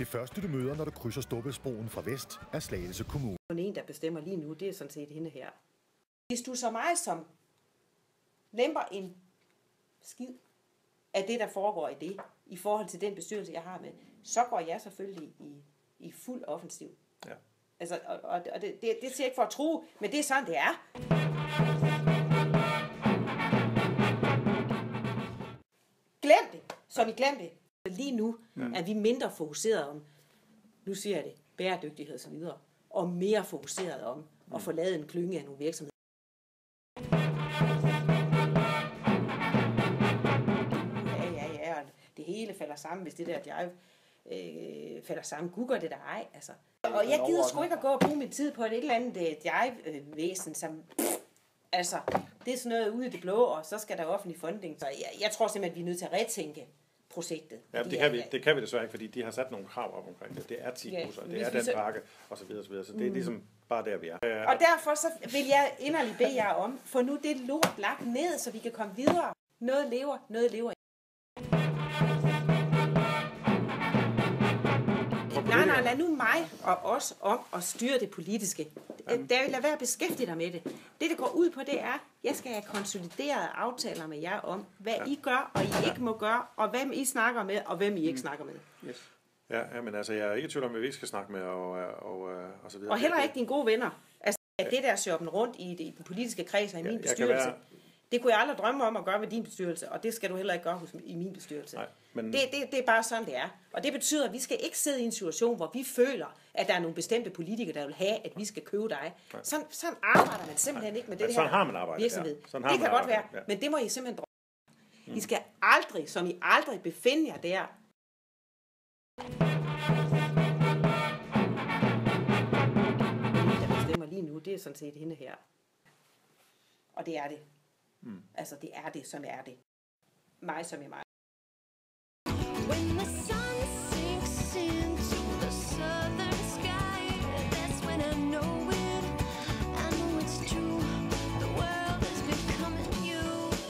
Det første, du møder, når du krydser Storebæltsbroen fra vest, er Slagelse Kommune. En, der bestemmer lige nu, det er sådan set hende her. Hvis du så meget som lemper en skid af det, der foregår i det, i forhold til den bestyrelse, jeg har med, så går jeg selvfølgelig i fuld offensiv. Ja. Altså, og det siger jeg ikke for at tro, men det er sådan, det er. Glem det, som I glem det. Lige nu er vi mindre fokuseret om, nu siger jeg det, bæredygtighed og så videre, og mere fokuseret om at få lavet en klynge af nogle virksomheder. Ja, og det hele falder sammen, hvis det der jive falder sammen. Google det der ej, altså. Og jeg gider sgu ikke at gå og bruge min tid på et eller andet jive-væsen, som... Altså, det er sådan noget ude i det blå, og så skal der offentlig funding. Så jeg tror simpelthen, at vi er nødt til at retænke projektet. Ja, det kan vi desværre ikke, fordi de har sat nogle krav op omkring det. Det er 10 busser, det er den pakke, og så videre, så videre. Så det er ligesom bare der, vi er. Og derfor så vil jeg inderligt bede jer om, for nu det lort lagt ned, så vi kan komme videre. Noget lever, noget lever. Nej, lad nu mig og os om at styre det politiske. Der vil lade være at beskæftige dig med det. Det går ud på, det er, jeg skal have konsoliderede aftaler med jer om, hvad I gør, og I ikke må gøre, og hvem I snakker med, og hvem I ikke snakker med. Yes. Ja, men altså, jeg er ikke i tvivl om, hvad vi ikke skal snakke med, og så videre. Og heller ikke dine gode venner. Altså, det der shoppen rundt i den politiske kreds og i min bestyrelse, det kunne jeg aldrig drømme om at gøre ved din bestyrelse, og det skal du heller ikke gøre i min bestyrelse. Nej, men... det er bare sådan, det er. Og det betyder, at vi skal ikke sidde i en situation, hvor vi føler, at der er nogle bestemte politikere, der vil have, at vi skal købe dig. Sådan arbejder man simpelthen ikke med det her har man arbejdet, virksomhed. Ja. Det kan godt være, men det må I simpelthen droppe. I skal aldrig, som I aldrig befinde jer der. Der bestemmer lige nu, det er sådan set hende her. Og det er det. Altså, det er det, som er det. Mig som er mig.